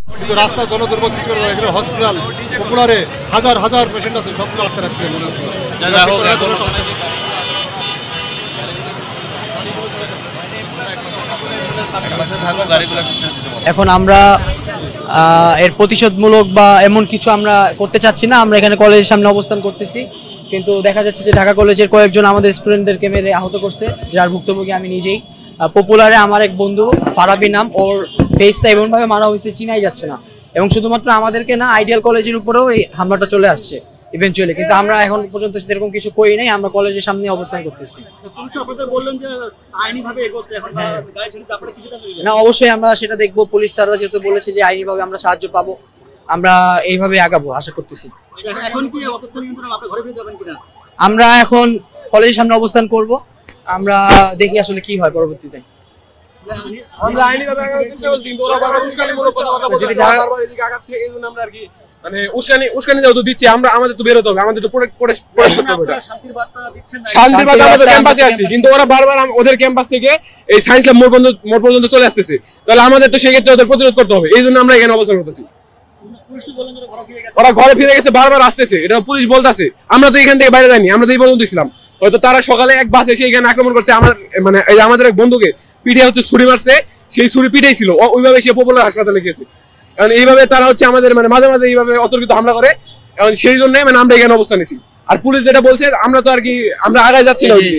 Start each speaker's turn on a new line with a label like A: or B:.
A: রাস্তা জনদুর্ভোগ সৃষ্টি করে এখানে হসপিটাল পপুলারে হাজার হাজার পেশেন্ট আছে, সবগুলো আটকে রাখছে।
B: এখন আমরা এর প্রতিশোধমূলক বা এমন কিছু আমরা করতে চাচ্ছি না। আমরা এখানে কলেজের সামনে অবস্থান করতেছি, কিন্তু দেখা যাচ্ছে যে ঢাকা কলেজের কয়েকজন আমাদের স্টুডেন্টদেরকে মেরে আহত করছে, যার ভুক্তভোগী আমি নিজেই। পপুলারে আমার এক বন্ধু ফারাবি নাম, ওর ফেসটা এমনভাবে মারা হয়েছে চিনাই যাচ্ছে না, এবং শুধুমাত্র আমাদেরকে না, আইডিয়াল কলেজের উপরেও এই হামলাটা চলে আসছে ইভেন্চুয়ালি। কিন্তু আমরা এখন পর্যন্ত সেরকম কিছু করি নাই, আমরা কলেজের সামনে অবস্থান করতেছি। না, অবশ্যই আমরা সেটা দেখবো। পুলিশ স্যাররা যেহেতু বলেছে যে আইনিভাবে আমরা সাহায্য পাবো, আমরা এইভাবে আগাবো আশা করতেছি। আমরা এখন কলেজের সামনে অবস্থান করব, আমরা দেখি আসলে কি হয় পরবর্তীতে।
C: মানে উস্কানি যেহেতু দিচ্ছি, আমরা আমাদের তো বেরোতে হবে, আমাদের তো শান্তির বার্তা আমাদের ক্যাম্পাসে আসছি, কিন্তু ওরা বারবার ওদের ক্যাম্পাস থেকে এই সায়েন্স ল্যাব মোড় পর্যন্ত চলে আসতেছে। তাহলে আমাদের তো সেক্ষেত্রে ওদের প্রতিরোধ করতে হবে, এই জন্য আমরা এখানে অবস্থান করতেছি। ওরা ঘরে ফিরে গেছে, বারবার আসতেছে, এটা পুলিশ বলতেছে। আমরা তো এখান থেকে বাইরে যাইনি, আমরা তো এই পর্যন্ত ছিলাম। হয়তো তারা সকালে এক বাস এসে এখানে আক্রমণ করছে, মানে আমাদের এক বন্ধুকে পিঠে ছুরি মারছে, সেই ছুরি পিঠেই ছিল, ওইভাবে সে পপুলার হাসপাতালে গেছে। কারণ এইভাবে তারা আমাদের মাঝে মাঝে এইভাবে অতর্কিত হামলা করে, এবং সেই জন্য আমরা এখানে অবস্থান নিছি। আর পুলিশ যেটা বলছে, আমরা তো আর কি আমরা আগায় যাচ্ছি না।